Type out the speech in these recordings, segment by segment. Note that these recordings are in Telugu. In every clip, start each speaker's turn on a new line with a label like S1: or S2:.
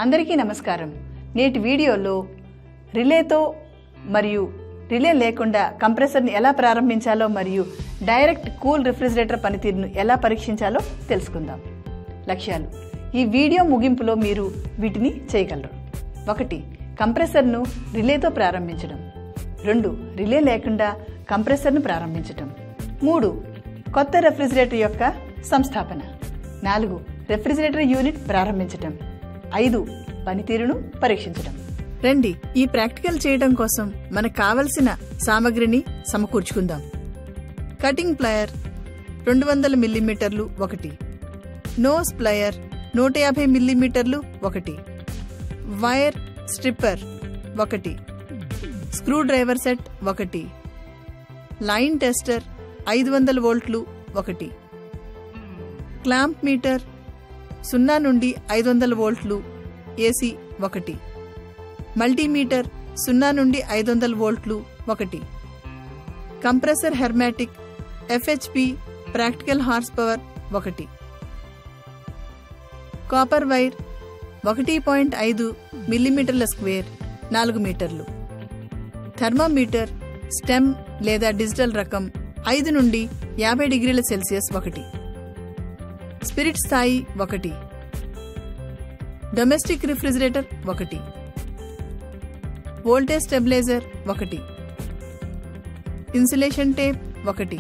S1: అందరికీ నమస్కారం. నేటి వీడియోలో రిలేతో మరియు రిలే లేకుండా కంప్రెసర్ని ఎలా ప్రారంభించాలో మరియు డైరెక్ట్ కూల్ రిఫ్రిజిరేటర్ పనితీరును ఎలా పరీక్షించాలో తెలుసుకుందాం. లక్ష్యాలు: ఈ వీడియో ముగింపులో మీరు వీటిని చేయగలరు. 1. కంప్రెసర్ను రిలేతో ప్రారంభించడం. 2. రిలే లేకుండా కంప్రెసర్ను ప్రారంభించడం. 3. కొత్త రెఫ్రిజిరేటర్ యొక్క సంస్థాపన. 4. రెఫ్రిజిరేటర్ యూనిట్ ప్రారంభించడం. 5. పనితీరును పరీక్షించడం. రండి, ఈ ప్రాక్టికల్ చేయడం కోసం మనకు కావలసిన సామగ్రిని సమకూర్చుకుందాం. కటింగ్ ప్లయర్ 200 మిల్లీమీటర్లు 1, నోస్ ప్లయర్ 150 మిల్లీమీటర్లు 1, wire stripper 1, screw driver set 1, line tester 500 వోల్ట్లు 1, క్లాంప్ మీటర్ 0 నుండి 500 వోల్ట్లు ఏసీ 1, మల్టీమీటర్ 0 నుండి 500 వోల్ట్లు 1, compressor hermetic FHP practical horse power 1, copper wire 1.5 మిల్లీమీటర్ల స్క్వేర్ 4 మీటర్లు, థర్మోమీటర్ స్టెమ్ లేదా డిజిటల్ రకం 5 నుండి 50 డిగ్రీల సెల్సియస్ 1, స్పిరిట్ స్థాయి 1, domestic refrigerator 1, voltage stabiliser 1, insulation tape 1,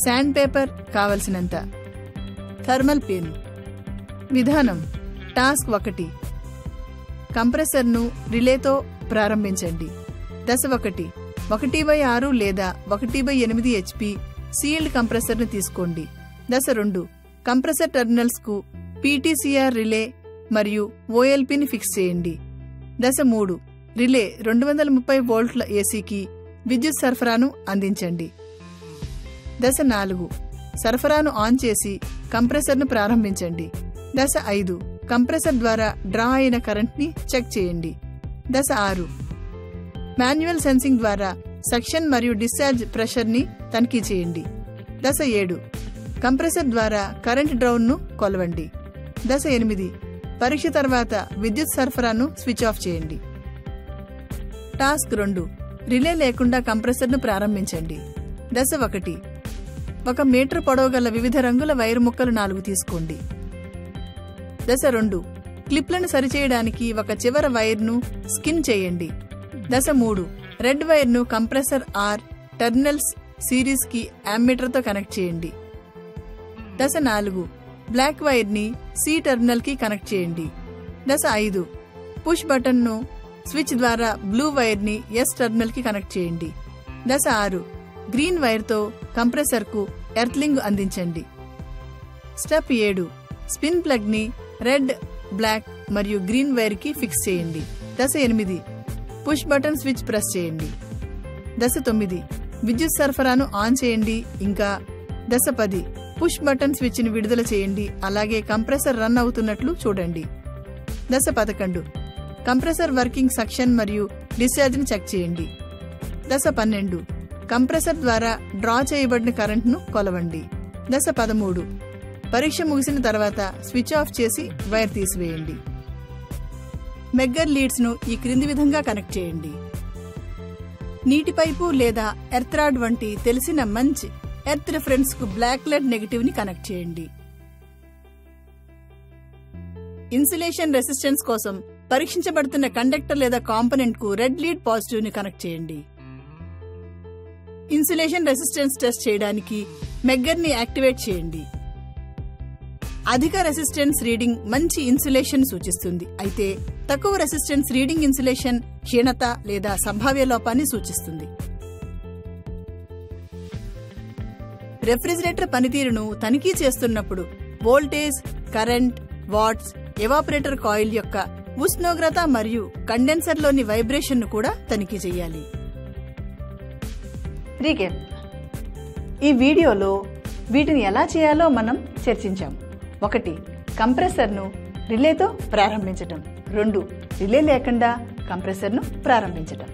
S1: sand paper కావలసినంత, థర్మల్ పిన్. విధానం: టాస్క్ 1. కంప్రెసర్ను రిలేతో ప్రారంభించండి. దశ 1. 1/6 లేదా 1/8 HP సీల్డ్ కంప్రెసర్ను తీసుకోండి. దశ 2. కంప్రెసర్ టెర్మినల్స్ కు PTCR రిలే మరియు OLPని ఫిక్స్ చేయండి. దశ 3. రిలే 230 వోల్ట్ల ఏసీకి విద్యుత్ సరఫరాను అందించండి. దశ 4. సరఫరాను ఆన్ చేసి కంప్రెసర్ను ప్రారంభించండి. దశ 5. కంప్రెసర్ ద్వారా డ్రా అయిన కరెంట్ని చెక్ చేయండి. దశ 6. మాన్యువల్ సెన్సింగ్ ద్వారా సక్షన్ మరియు డిశ్చార్జ్ ప్రెషర్ని తనిఖీ చేయండి. దశ 7. కంప్రెసర్ ద్వారా కరెంట్ డ్రౌన్ను కొలవండి. దశ 8. పరీక్ష తర్వాత విద్యుత్ సరఫరాను స్విచ్ ఆఫ్ చేయండి. టాస్క్ 2. రిలే లేకుండా కంప్రెసర్ను ప్రారంభించండి. దశ 1. 1 మీటర్ పొడవు గల వివిధ రంగుల వైర్ ముక్కలు 4 తీసుకోండి. దశ 2. క్లిప్లను సరిచేయడానికి ఒక చివర వైర్ను స్కిన్ చేయండి. దశ 3. రెడ్ వైర్ను కంప్రెసర్ టెర్మినల్స్ సిరీస్ కి యామ్మీటర్తో కనెక్ట్ చేయండి. దశ 4. బ్లాక్ వైర్ని C టెర్మినల్ కి కనెక్ట్ చేయండి. దశ 5. పుష్ బటన్ను స్విచ్ ద్వారా బ్లూ వైర్ని S టెర్మినల్ కి కనెక్ట్ చేయండి. దశ 6. గ్రీన్ వైర్తో కంప్రెసర్కు ఎర్త్లింగ్ అందించండి. స్టెప్ 7. స్పిన్ ప్లగ్ని రెడ్, బ్లాక్ మరియు గ్రీన్ వైర్కి ఫిక్స్ చేయండి. దశ 8. పుష్ బటన్ స్విచ్ ప్రెస్ చేయండి. దశ 9. విద్యుత్ సరఫరాను ఆన్ చేయండి. ఇంకా దశ 10. పుష్ బటన్ స్విచ్ని విడుదల చేయండి. అలాగే కంప్రెసర్ రన్ అవుతున్నట్లు చూడండి. దశ 11. కంప్రెసర్ వర్కింగ్ సక్షన్ మరియు డిశ్చార్జ్ని చెక్ చేయండి. దశ 12. కంప్రెసర్ ద్వారా డ్రా చేయబడిన కరెంట్ను కొలవండి. దశ 13. పరీక్ష ముగిసిన తర్వాత స్విచ్ ఆఫ్ చేసి వైర్ తీసివేయండి. మెగ్గర్ లీడ్స్ను ఈ క్రింది విధంగా కనెక్ట్ చేయండి. నీటి పైపు లేదా ఎర్త్ రాడ్ వంటి తెలిసిన మంచి ఎర్త్ రిఫరెన్స్ కు బ్లాక్ లెడ్ నెగటివ్ ని కనెక్ట్ చేయండి. ఇన్సులేషన్ రెసిస్టెన్స్ కోసం పరీక్షించబడుతున్న కండక్టర్ లేదా కాంపోనెంట్ కు రెడ్ లీడ్ పాజిటివ్ ని కనెక్ట్ చేయండి. ఇన్సులేషన్ రెసిస్టెన్స్ టెస్ట్ చేయడానికి మెగ్గర్ ని యాక్టివేట్ చేయండి. అధిక రెసిస్టెన్స్ రీడింగ్ మంచి ఇన్సులేషన్ సూచిస్తుంది. అయితే తక్కువ రెసిస్టెన్స్ రీడింగ్ ఇన్సులేషన్ క్షీణత లేదా సంభావ్య లోపాన్ని సూచిస్తుంది. రెఫ్రిజిరేటర్ పనితీరును తనిఖీ చేస్తున్నప్పుడు voltage, current, watts, evaporator coil యొక్క ఉష్ణోగ్రత మరియు కండెన్సర్లోని వైబ్రేషన్ను కూడా తనిఖీ చేయాలి. రీకేప్: ఈ వీడియోలో వీటిని ఎలా చేయాలో మనం చర్చించాం. 1. కంప్రెసర్ను రిలేతో ప్రారంభించటం. 2. రిలే లేకుండా కంప్రెసర్ను ప్రారంభించటం.